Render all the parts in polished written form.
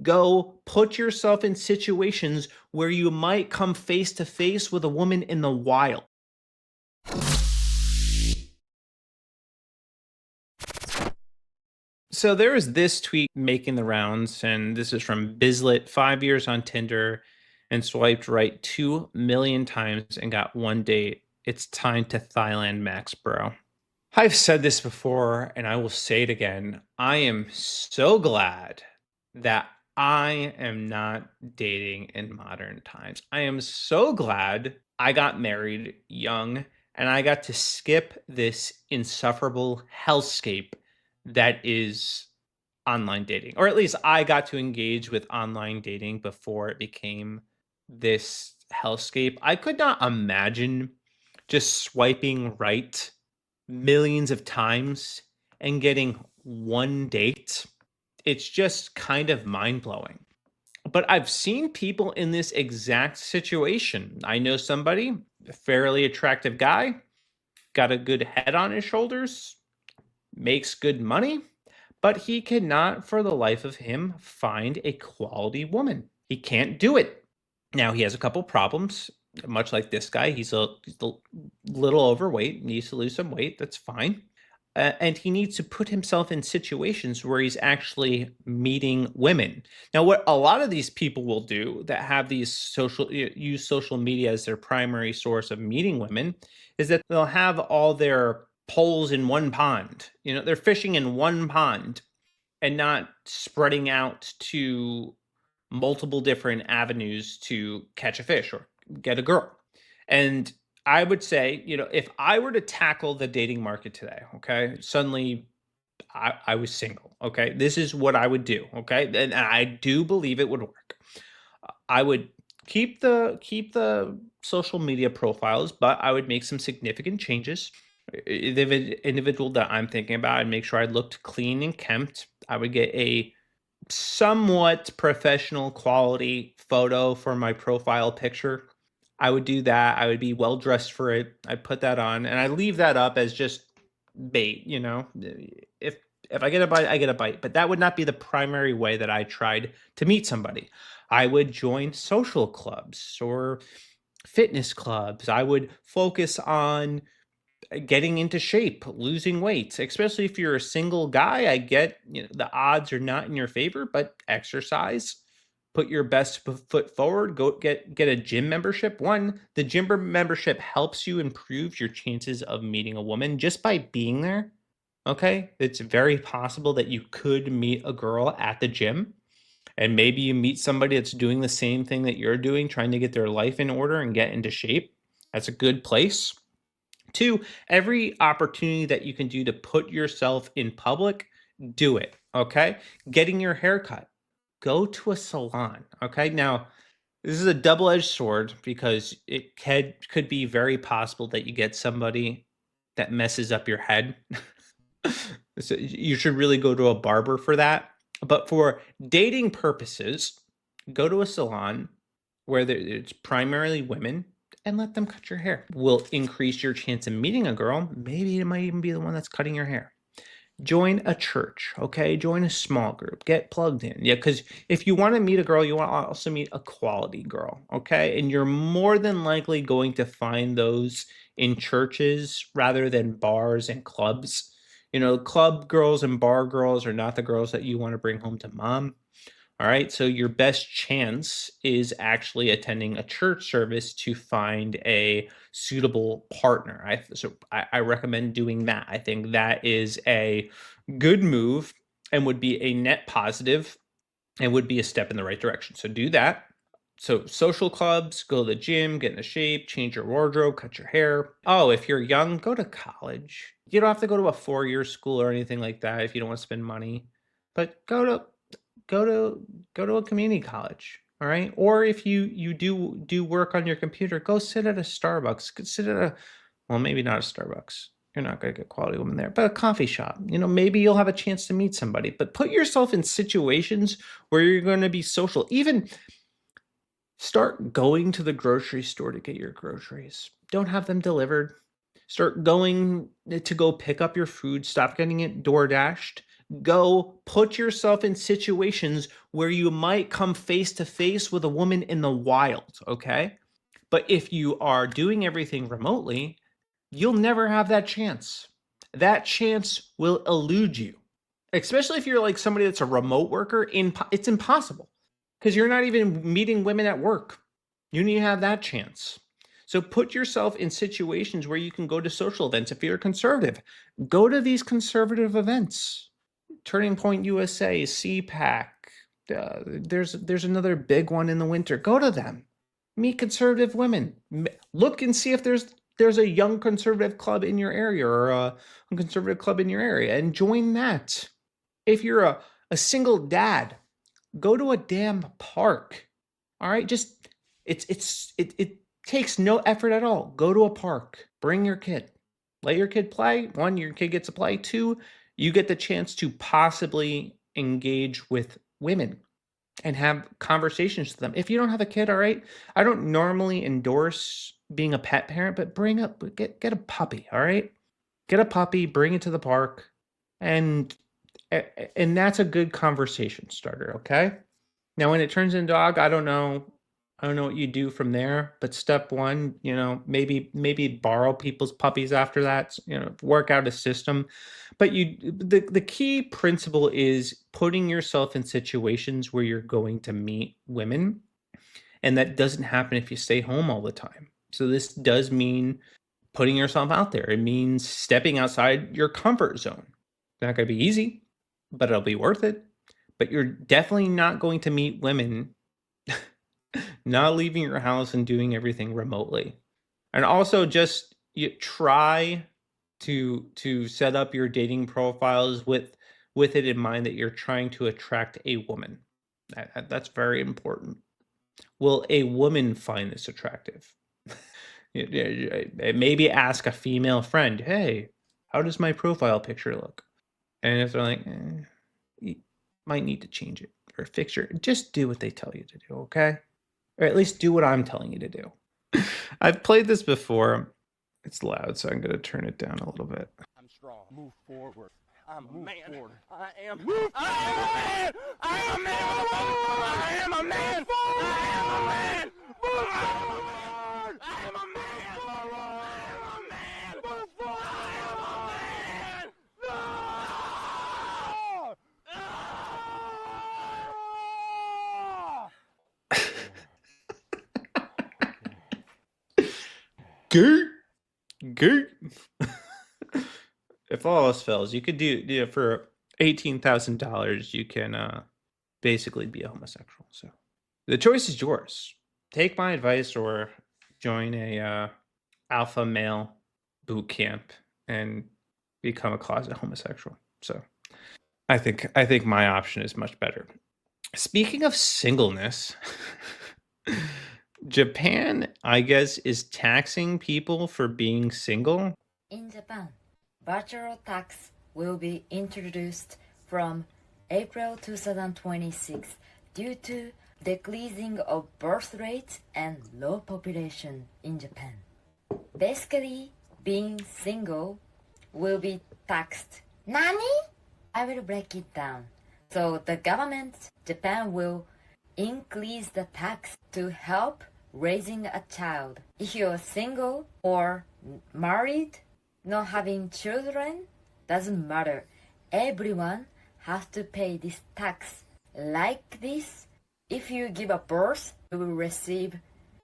Go put yourself in situations where you might come face to face with a woman in the wild. So there is this tweet making the rounds, and this is from Bizlet, 5 years on Tinder and swiped right 2 million times and got one date. It's time to Thailand Max, bro. I've said this before and I will say it again. I am so glad that I am not dating in modern times. I am so glad I got married young and I got to skip this insufferable hellscape that is online dating. Or at least I got to engage with online dating before it became this hellscape. I could not imagine just swiping right millions of times and getting one date. It's just kind of mind blowing. But I've seen people in this exact situation. I know somebody, a fairly attractive guy, got a good head on his shoulders, makes good money, but he cannot for the life of him find a quality woman. He can't do it. Now, he has a couple problems, much like this guy. He's a little overweight, needs to lose some weight. That's fine. And he needs to put himself in situations where he's actually meeting women. Now, what a lot of these people will do that have these use social media as their primary source of meeting women is that they'll have all their poles in one pond. They're fishing in one pond and not spreading out to multiple different avenues to catch a fish or get a girl. And I would say, if I were to tackle the dating market today, okay, suddenly I was single, okay, this is what I would do, okay, and I do believe it would work. I would keep the social media profiles, but I would make some significant changes. The individual that I'm thinking about, I'd make sure I looked clean and kempt. I would get a somewhat professional quality photo for my profile picture. I would do that. I would be well dressed for it. I'd put that on and I leave that up as just bait. If I get a bite, I get a bite. But that would not be the primary way that I tried to meet somebody. I would join social clubs or fitness clubs. I would focus on getting into shape, losing weight, especially if you're a single guy. I get, the odds are not in your favor, but exercise, put your best foot forward, go get a gym membership. One, the gym membership helps you improve your chances of meeting a woman just by being there. Okay? It's very possible that you could meet a girl at the gym and maybe you meet somebody that's doing the same thing that you're doing, trying to get their life in order and get into shape. That's a good place. Two, every opportunity that you can do to put yourself in public, do it. Okay. Getting your hair cut, go to a salon. Okay. Now, this is a double edged sword because it could be very possible that you get somebody that messes up your head. So you should really go to a barber for that. But for dating purposes, go to a salon where it's primarily women and let them cut your hair. Will increase your chance of meeting a girl. Maybe it might even be the one that's cutting your hair. Join a church, okay? Join a small group. Get plugged in. Yeah, because if you want to meet a girl, you want to also meet a quality girl, okay? And you're more than likely going to find those in churches rather than bars and clubs. Club girls and bar girls are not the girls that you want to bring home to mom. All right. So your best chance is actually attending a church service to find a suitable partner. I recommend doing that. I think that is a good move and would be a net positive and would be a step in the right direction. So do that. So social clubs, go to the gym, get into shape, change your wardrobe, cut your hair. Oh, if you're young, go to college. You don't have to go to a 4-year school or anything like that if you don't want to spend money. But go to a community college, all right? Or if you do work on your computer, go sit at a Starbucks. Sit at well, maybe not a Starbucks. You're not going to get quality women there, but a coffee shop. Maybe you'll have a chance to meet somebody. But put yourself in situations where you're going to be social. Even start going to the grocery store to get your groceries. Don't have them delivered. Start going to go pick up your food. Stop getting it door dashed. Go put yourself in situations where you might come face to face with a woman in the wild, okay? But if you are doing everything remotely, you'll never have that chance. That chance will elude you. Especially if you're like somebody that's a remote worker, it's impossible because you're not even meeting women at work. You need to have that chance. So put yourself in situations where you can go to social events. If you're a conservative, go to these conservative events. Turning Point USA, CPAC. There's another big one in the winter. Go to them. Meet conservative women. Look and see if there's a young conservative club in your area or a conservative club in your area and join that. If you're a single dad, go to a damn park. All right, just it takes no effort at all. Go to a park. Bring your kid. Let your kid play. One, your kid gets to play. Two, you get the chance to possibly engage with women and have conversations with them. If you don't have a kid, all right, I don't normally endorse being a pet parent, but get a puppy, all right? Get a puppy, bring it to the park, and and that's a good conversation starter, okay? Now when it turns into dog, I don't know. I don't know what you do from there, but step one, maybe borrow people's puppies after that, work out a system. But the key principle is putting yourself in situations where you're going to meet women, and that doesn't happen if you stay home all the time. So this does mean putting yourself out there. It means stepping outside your comfort zone. It's not going to be easy, but it'll be worth it. But you're definitely not going to meet women not leaving your house and doing everything remotely. And also just you try to set up your dating profiles with it in mind that you're trying to attract a woman. That's very important. Will a woman find this attractive? Maybe ask a female friend, hey, how does my profile picture look? And if they're like, you might need to change it or fix your, just do what they tell you to do, okay? Or at least do what I'm telling you to do. I've played this before. It's loud, so I'm going to turn it down a little bit. I'm strong. Move forward. I'm a man. Forward. I am a man. I am a man. I am a man. I am a man. Move forward. I am a man. I am a man. Move forward. I am a man. Gert, Gert. If all else fails, you could do for $18,000. You can basically be a homosexual. So the choice is yours. Take my advice or join a alpha male boot camp and become a closet homosexual. So I think my option is much better. Speaking of singleness, Japan, I guess, is taxing people for being single. In Japan, bachelor tax will be introduced from April 2026 due to decreasing of birth rate and low population in Japan. Basically, being single will be taxed. Nani? I will break it down. So the government, Japan will increase the tax to help raising a child. If you're single or married, not having children, doesn't matter. Everyone has to pay this tax. Like this, if you give a birth, you will receive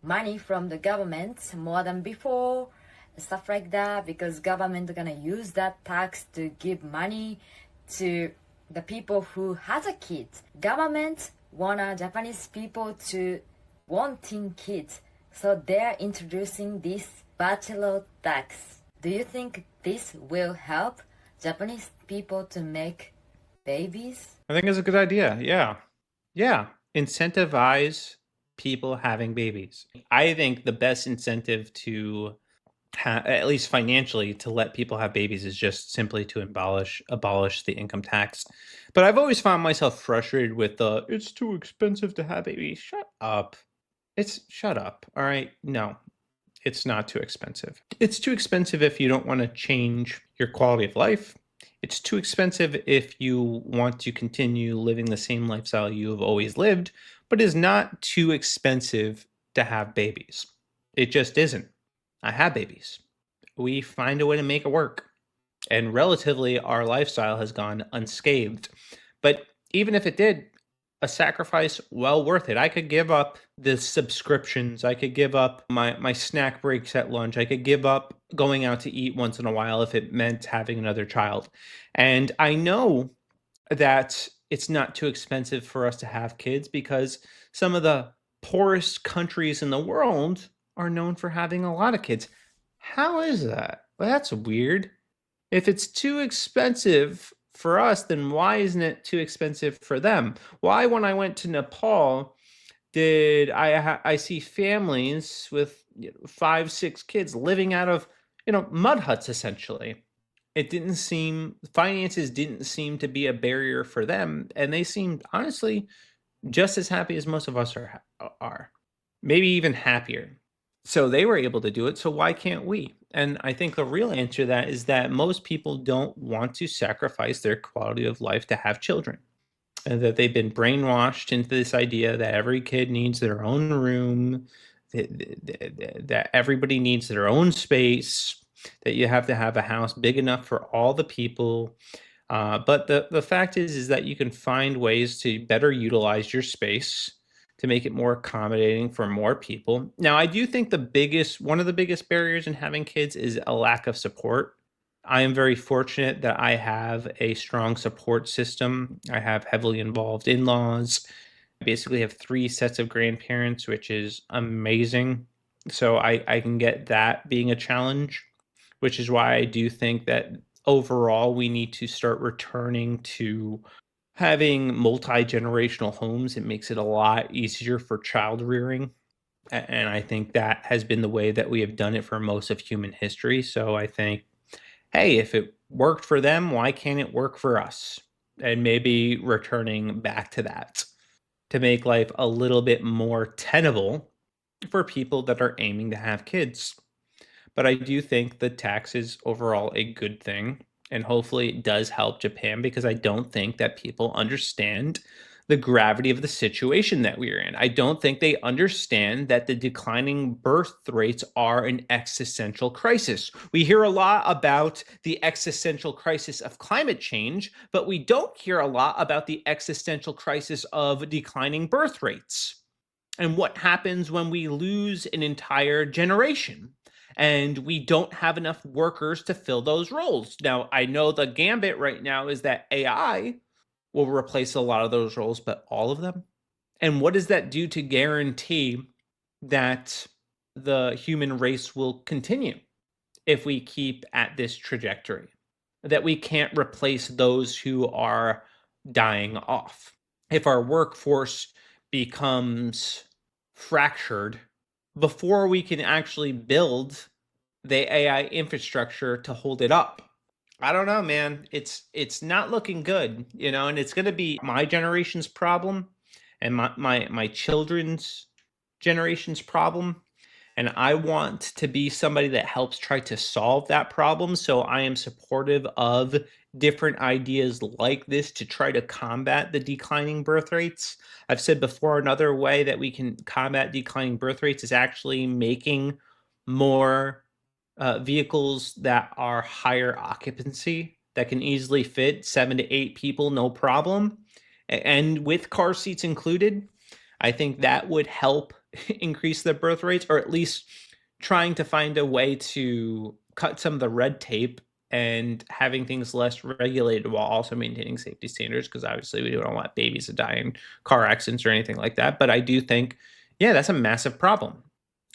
money from the government more than before, stuff like that, because government gonna use that tax to give money to the people who has a kid. Government wanna Japanese people to wanting kids, so they're introducing this bachelor tax. Do you think this will help Japanese people to make babies? I think it's a good idea. Yeah. Incentivize people having babies. I think the best incentive to at least financially, to let people have babies is just simply to abolish the income tax. But I've always found myself frustrated with the it's too expensive to have babies. Shut up. Shut up. All right. No, it's not too expensive. It's too expensive if you don't want to change your quality of life. It's too expensive if you want to continue living the same lifestyle you have always lived, but is not too expensive to have babies. It just isn't. I have babies. We find a way to make it work. And relatively, our lifestyle has gone unscathed. But even if it did, a sacrifice well worth it. I could give up the subscriptions. I could give up my snack breaks at lunch. I could give up going out to eat once in a while if it meant having another child. And I know that it's not too expensive for us to have kids because some of the poorest countries in the world are known for having a lot of kids. How is that? Well, that's weird. If it's too expensive for us, then why isn't it too expensive for them? Why, when I went to Nepal, did I see families with 5, 6 kids living out of mud huts essentially? It didn't seem finances didn't seem to be a barrier for them, and they seemed honestly just as happy as most of us are, maybe even happier. So they were able to do it. So why can't we? And I think the real answer to that is that most people don't want to sacrifice their quality of life to have children. And that they've been brainwashed into this idea that every kid needs their own room, that everybody needs their own space, that you have to have a house big enough for all the people. But the fact is that you can find ways to better utilize your space to make it more accommodating for more people. Now, I do think one of the biggest barriers in having kids is a lack of support. I am very fortunate that I have a strong support system. I have heavily involved in-laws. I basically have 3 sets of grandparents, which is amazing. So I can get that being a challenge, which is why I do think that overall we need to start returning to having multi-generational homes. It makes it a lot easier for child rearing. And I think that has been the way that we have done it for most of human history. So I think, hey, if it worked for them, why can't it work for us? And maybe returning back to that to make life a little bit more tenable for people that are aiming to have kids. But I do think the tax is overall a good thing. And hopefully it does help Japan because I don't think that people understand the gravity of the situation that we're in. I don't think they understand that the declining birth rates are an existential crisis. We hear a lot about the existential crisis of climate change, but we don't hear a lot about the existential crisis of declining birth rates and what happens when we lose an entire generation and we don't have enough workers to fill those roles. Now, I know the gambit right now is that AI will replace a lot of those roles, but all of them? And what does that do to guarantee that the human race will continue if we keep at this trajectory? That we can't replace those who are dying off. If our workforce becomes fractured before we can actually build the AI infrastructure to hold it up. I don't know, man. It's not looking good, and it's going to be my generation's problem and my children's generation's problem. And I want to be somebody that helps try to solve that problem. So I am supportive of different ideas like this to try to combat the declining birth rates. I've said before, another way that we can combat declining birth rates is actually making more vehicles that are higher occupancy that can easily fit 7 to 8 people, no problem. And with car seats included, I think that would help increase the birth rates, or at least trying to find a way to cut some of the red tape and having things less regulated while also maintaining safety standards, because obviously we don't want babies to die in car accidents or anything like that. But I do think, yeah, that's a massive problem.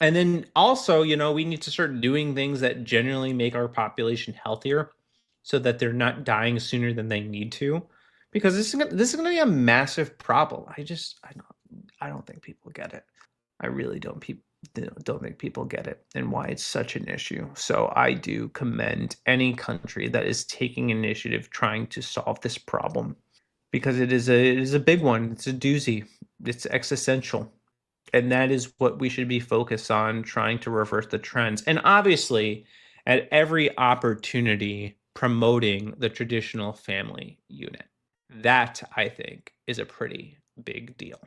And then also, we need to start doing things that genuinely make our population healthier so that they're not dying sooner than they need to, because this is going to be a massive problem. I don't think people get it. I really don't think people get it and why it's such an issue. So I do commend any country that is taking initiative trying to solve this problem, because it is a big one. It's a doozy. It's existential. And that is what we should be focused on, trying to reverse the trends. And obviously, at every opportunity, promoting the traditional family unit. That, I think, is a pretty big deal.